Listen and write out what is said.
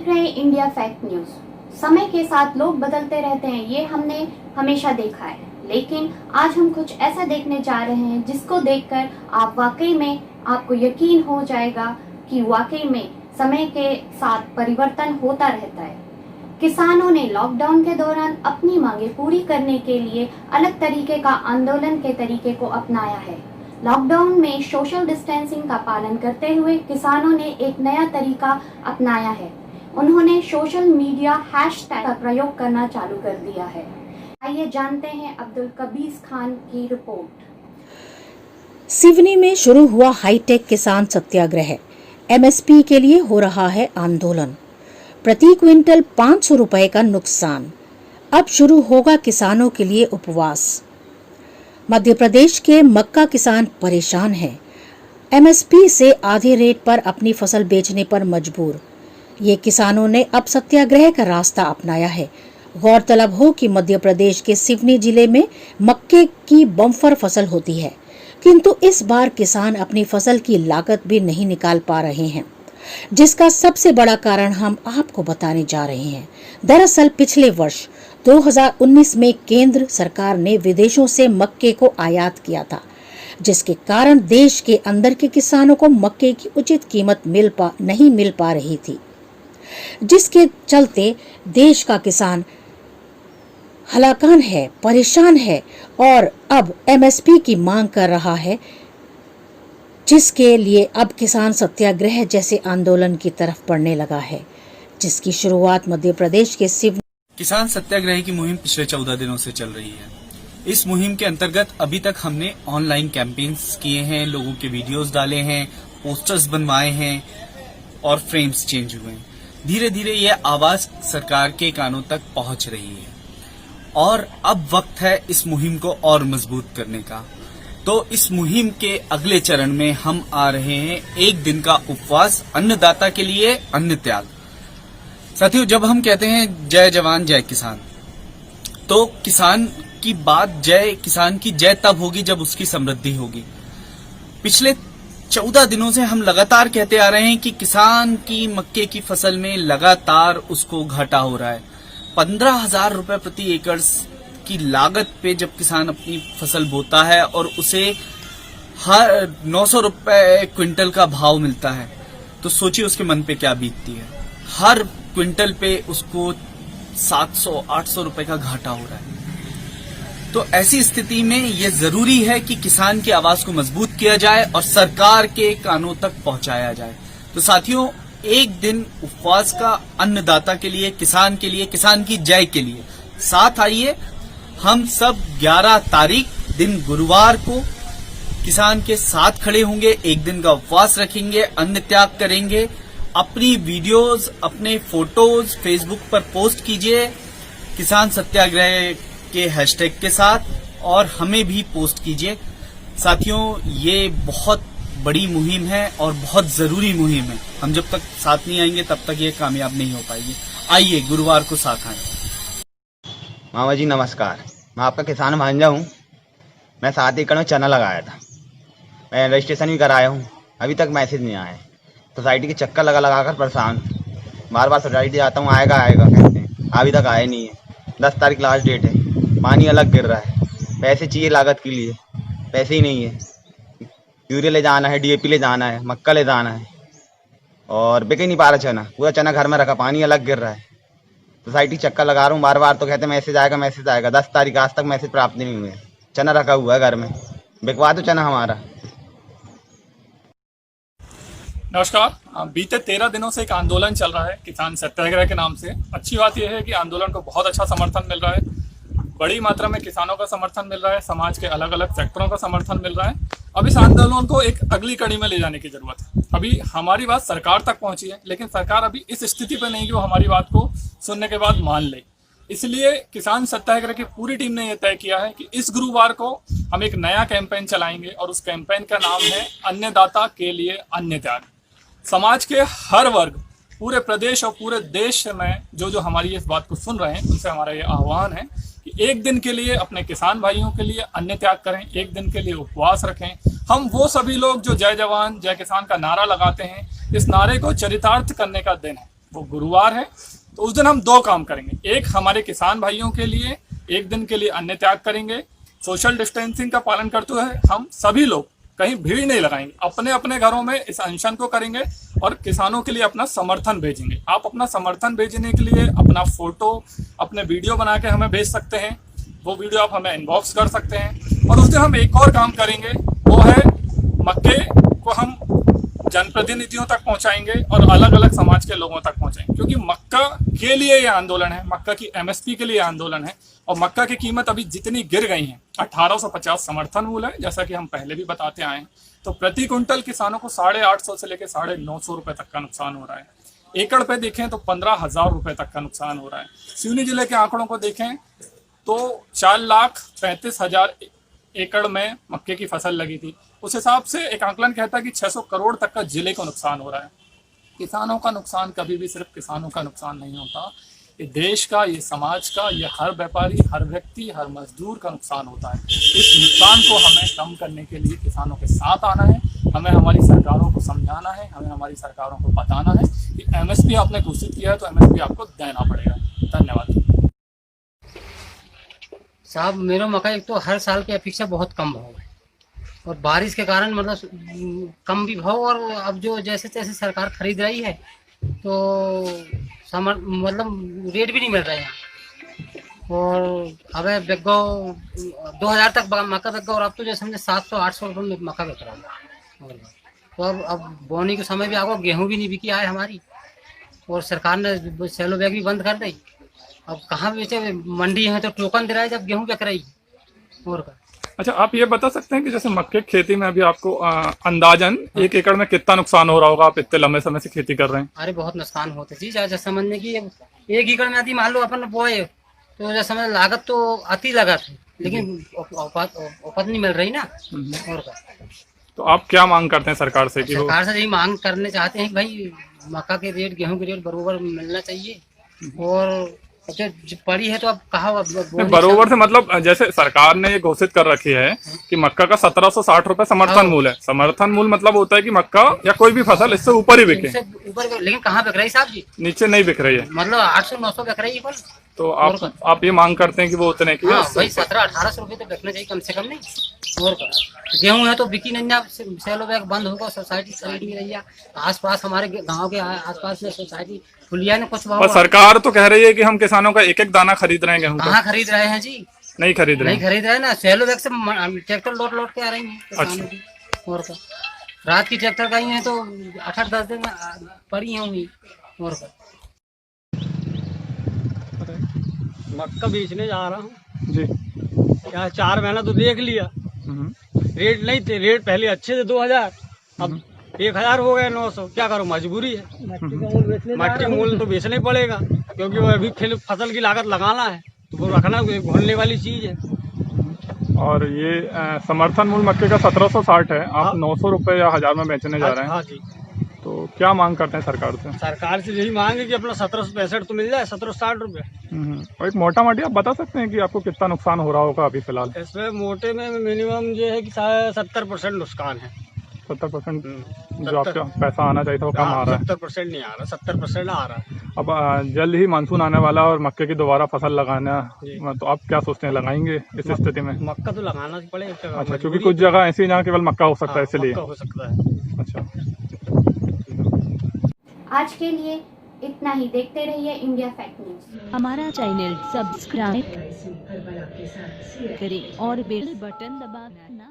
देख रहे हैं इंडिया फैक्ट न्यूज। समय के साथ लोग बदलते रहते हैं, ये हमने हमेशा देखा है, लेकिन आज हम कुछ ऐसा देखने जा रहे हैं जिसको देखकर आप वाकई में आपको यकीन हो जाएगा कि वाकई में समय के साथ परिवर्तन होता रहता है। किसानों ने लॉकडाउन के दौरान अपनी मांगे पूरी करने के लिए अलग तरीके का आंदोलन के तरीके को अपनाया है। लॉकडाउन में सोशल डिस्टेंसिंग का पालन करते हुए किसानों ने एक नया तरीका अपनाया है। उन्होंने सोशल मीडिया हैशटैग का प्रयोग करना चालू कर दिया है। आइए जानते हैं अब्दुल कबीर खान की रिपोर्ट। सिवनी में शुरू हुआ हाईटेक किसान सत्याग्रह। एमएसपी के लिए हो रहा है आंदोलन। प्रति क्विंटल 500 रुपए का नुकसान। अब शुरू होगा किसानों के लिए उपवास। मध्य प्रदेश के मक्का किसान परेशान हैं। एमएसपी से आधे रेट पर अपनी फसल बेचने पर मजबूर। ये किसानों ने अब सत्याग्रह का रास्ता अपनाया है। गौरतलब हो कि मध्य प्रदेश के सिवनी जिले में मक्के की बम्पर फसल होती है, किंतु इस बार किसान अपनी फसल की लागत भी नहीं निकाल पा रहे हैं, जिसका सबसे बड़ा कारण हम आपको बताने जा रहे हैं। दरअसल पिछले वर्ष 2019 में केंद्र सरकार ने विदेशों से मक्के को आयात किया था, जिसके कारण देश के अंदर के किसानों को मक्के की उचित कीमत नहीं मिल पा रही थी, जिसके चलते देश का किसान हलाकान है, परेशान है और अब एमएसपी की मांग कर रहा है, जिसके लिए अब किसान सत्याग्रह जैसे आंदोलन की तरफ बढ़ने लगा है, जिसकी शुरुआत मध्य प्रदेश के सिवनी। किसान सत्याग्रह की मुहिम पिछले 14 दिनों से चल रही है। इस मुहिम के अंतर्गत अभी तक हमने ऑनलाइन कैंपेन्स किए हैं, लोगों के वीडियोस डाले हैं, पोस्टर्स बनवाए हैं और फ्रेम्स चेंज हुए हैं। धीरे धीरे ये आवाज सरकार के कानों तक पहुंच रही है और अब वक्त है इस मुहिम को और मजबूत करने का। तो इस मुहिम के अगले चरण में हम आ रहे हैं एक दिन का उपवास, अन्नदाता के लिए अन्न त्याग। साथियों, जब हम कहते हैं जय जवान जय किसान, तो किसान की जय तब होगी जब उसकी समृद्धि होगी। पिछले 14 दिनों से हम लगातार कहते आ रहे हैं कि किसान की मक्के की फसल में लगातार उसको घाटा हो रहा है। 15,000 रुपए प्रति एकड़ की लागत पे जब किसान अपनी फसल बोता है और उसे हर 900 रुपए क्विंटल का भाव मिलता है, तो सोचिए उसके मन पे क्या बीतती है। हर क्विंटल पे उसको 700-800 रुपए का घाटा हो रहा है। तो ऐसी स्थिति में यह जरूरी है कि किसान की आवाज को मजबूत किया जाए और सरकार के कानों तक पहुंचाया जाए। तो साथियों, एक दिन उपवास का अन्नदाता के लिए, किसान के लिए, किसान की जय के लिए साथ आइए। हम सब 11 तारीख दिन गुरुवार को किसान के साथ खड़े होंगे, एक दिन का उपवास रखेंगे, अन्न त्याग करेंगे। अपनी वीडियोस, अपने फोटोज फेसबुक पर पोस्ट कीजिए किसान सत्याग्रह के हैशटैग के साथ और हमें भी पोस्ट कीजिए। साथियों, ये बहुत बड़ी मुहिम है और बहुत जरूरी मुहिम है। हम जब तक साथ नहीं आएंगे तब तक ये कामयाब नहीं हो पाएगी। आइए गुरुवार को साथ आए। मामा जी नमस्कार, मैं आपका किसान भांजा हूँ। मैं 7 एकड़ में चना लगाया था। मैं रजिस्ट्रेशन भी कराया हूँ, अभी तक मैसेज नहीं आया है। सोसाइटी के चक्कर लगा कर परेशान, बार बार सोसाइटी जाता हूँ, आएगा कहते हैं, अभी तक आया नहीं है। 10 तारीख लास्ट डेट है। पानी अलग गिर रहा है, पैसे चाहिए लागत के लिए, पैसे ही नहीं है। यूरिया ले जाना है, डीएपी ले जाना है, मक्का ले जाना है और बिक ही नहीं पा रहा चना। पूरा चना घर में रखा, पानी अलग गिर रहा है। सोसाइटी चक्कर लगा रहा हूँ, बार बार तो कहते मैसेज आएगा। 10 तारीख आज तक मैसेज प्राप्त नहीं हुए। चना रखा हुआ है घर में, बिकवा दो चना हमारा। नमस्कार। बीते 13 दिनों से एक आंदोलन चल रहा है किसान सत्याग्रह के नाम से। अच्छी बात यह है कि आंदोलन को बहुत अच्छा समर्थन मिल रहा है। बड़ी मात्रा में किसानों का समर्थन मिल रहा है, समाज के अलग अलग सेक्टरों का समर्थन मिल रहा है। अब इस आंदोलन को एक अगली कड़ी में ले जाने की जरूरत है। अभी हमारी बात सरकार तक पहुंची है, लेकिन सरकार अभी इस स्थिति पर नहीं कि वो हमारी बात को सुनने के बाद मान ले। इसलिए किसान सत्याग्रह की पूरी टीम ने यह तय किया है कि इस गुरुवार को हम एक नया कैंपेन चलाएंगे और उस कैंपेन का नाम है अन्नदाता के लिए अन्न त्याग। समाज के हर वर्ग, पूरे प्रदेश और पूरे देश में जो हमारी इस बात को सुन रहे हैं, उनसे हमारा ये आह्वान है कि एक दिन के लिए अपने किसान भाइयों के लिए अन्न त्याग करें, एक दिन के लिए उपवास रखें। हम वो सभी लोग जो जय जवान जय किसान का नारा लगाते हैं, इस नारे को चरितार्थ करने का दिन है। वो गुरुवार है, तो उस दिन हम 2 काम करेंगे। एक हमारे किसान भाइयों के लिए एक दिन के लिए अन्न त्याग करेंगे। सोशल डिस्टेंसिंग का पालन करते हुए हम सभी लोग कहीं भीड़ नहीं लगाएंगे, अपने अपने घरों में इस अनशन को करेंगे और किसानों के लिए अपना समर्थन भेजेंगे। आप अपना समर्थन भेजने के लिए अपना फोटो, अपने वीडियो बना के हमें भेज सकते हैं। वो वीडियो आप हमें इनबॉक्स कर सकते हैं। और उस दिन हम एक और काम करेंगे, वो है मक्के को हम जनप्रतिनिधियों तक पहुंचाएंगे और अलग अलग समाज के लोगों तक पहुंचाएंगे, क्योंकि मक्का के लिए ये आंदोलन है, मक्का की एमएसपी के लिए आंदोलन है। और मक्का की कीमत अभी जितनी गिर गई है, 1850 समर्थन मूल्य है, जैसा कि हम पहले भी बताते आए हैं, तो प्रति क्विंटल किसानों को 850 से लेकर 950 रुपए तक का नुकसान हो रहा है। एकड़ पे देखें तो 15,000 रुपए तक का नुकसान हो रहा है। सिवनी जिले के आंकड़ों को देखें तो 4,35,000 एकड़ में मक्के की फसल लगी थी। उस हिसाब से एक आंकलन कहता है कि 600 करोड़ तक का जिले को नुकसान हो रहा है। किसानों का नुकसान कभी भी सिर्फ किसानों का नुकसान नहीं होता, ये देश का, ये समाज का, ये हर व्यापारी, हर व्यक्ति, हर मजदूर का नुकसान होता है। इस नुकसान को हमें कम करने के लिए किसानों के साथ आना है, हमें हमारी सरकारों को समझाना है, हमें हमारी सरकारों को बताना है कि एमएसपी आपने घोषित किया है तो एमएसपी आपको देना पड़ेगा। धन्यवाद साहब। मेरा मक्का एक तो हर साल की अपेक्षा बहुत कम भाव है और बारिश के कारण मतलब कम भी भाव, और अब जो जैसे तैसे सरकार खरीद रही है तो मतलब रेट भी नहीं मिल रहा है यहाँ। और अब बेगो 2000 तक मक्का बेगा, और अब तो जैसे हमने 700-800 रुपये में मक्का बेच रहा है। तो अब बोनी के समय भी आगे गेहूँ भी नहीं बिकी आए हमारी, और सरकार ने सेलो बैग भी बंद कर दी। अब कहाँ बेचे, मंडी है तो टोकन दे रहा है जब गेहूँ बिक रही और का। अच्छा, आप ये बता सकते हैं कि जैसे मक्के की खेती में अभी आपको अंदाजन 1 एकड़ में कितना नुकसान हो रहा होगा? आप इतने लंबे समय से खेती कर रहे हैं। अरे बहुत नुकसान होते जी, जैसे समझने की 1 एकड़ में आती मान लो अपन बोए तो जैसे समझ लागत तो अति लागत है, लेकिन उपज नहीं मिल रही ना और का। तो आप क्या मांग करते हैं सरकार से? कि सरकार से यही मांग करने चाहते हैं कि भाई मक्का के रेट, गेहूं के रेट बरोबर मिलना चाहिए। और अच्छा पड़ी है तो अब कहा बरोबर से मतलब जैसे सरकार ने ये घोषित कर रखी है कि मक्का का 1760 रुपए समर्थन मूल्य है। समर्थन मूल्य मतलब होता है कि मक्का या कोई भी फसल इससे ऊपर ही बिके, ऊपर। लेकिन कहाँ बिक रही साहब जी? नीचे नहीं बिक रही है, मतलब 800-900 बिक रही है। तो आप ये मांग करते हैं कि वो उतने की? भाई 1700-1800 रुपये तो बिकना चाहिए कम से कम, नहीं और गेहूं है तो बिकी नहीं ना, सेलो बैग बंद होगा, सोसाइटी खरीद नहीं रही है। आसपास हमारे गांव के आसपास में सोसाइटी खुलिया ने कुछ भाव। सरकार तो कह रही है कि हम किसानों का एक दाना खरीद रहे हैं गेहूं। कहाँ खरीद रहे हैं जी? नहीं खरीद रहे ना, सेलो बैग से ट्रैक्टर लोट के आ रही है किसानों की। और का रात की ट्रैक्टर गई है तो 8-10 दिन पड़ी होंगी। और का मक्का बेचने जा रहा हूँ जी। यहाँ 4 महीना तो देख लिया, रेट नहीं थे। रेट पहले अच्छे थे 2000, अब 1000 हो गए 900। क्या करूँ, मजबूरी है। मट्टी मूल तो बेचना ही पड़ेगा, क्योंकि वो अभी फिर फसल की लागत लगाना है तो वो रखना घोलने वाली चीज है। और ये समर्थन मूल्य मक्के का 1760 है, आप 900 रुपए या 1000 में बेचने जा रहे हैं। हाँ जी। तो क्या मांग करते हैं सरकार से? सरकार से यही मांग है कि अपना 1765 तो मिल जाए, 1760 रुपये। और एक मोटा मोटी आप बता सकते हैं कि आपको कितना नुकसान हो रहा होगा अभी फिलहाल? इसमें मोटे में मिनिमम जो है कि 70% नुकसान है। 70% जो आपका पैसा आना चाहिए था वो कम आ रहा है। 70% नहीं आ रहा, 70% आ रहा है। अब जल्द ही मानसून आने वाला और मक्के की दोबारा फसल लगाना, तो आप क्या सोचते हैं, लगाएंगे इस स्थिति में? मक्का तो लगाना पड़ेगा। अच्छा, क्योंकि कुछ जगह ऐसी जहाँ केवल मक्का हो सकता है, इसलिए हो सकता है। अच्छा, आज के लिए इतना ही। देखते रहिए इंडिया फैक्ट न्यूज। हमारा चैनल सब्सक्राइब करें और बेल बटन दबाना ना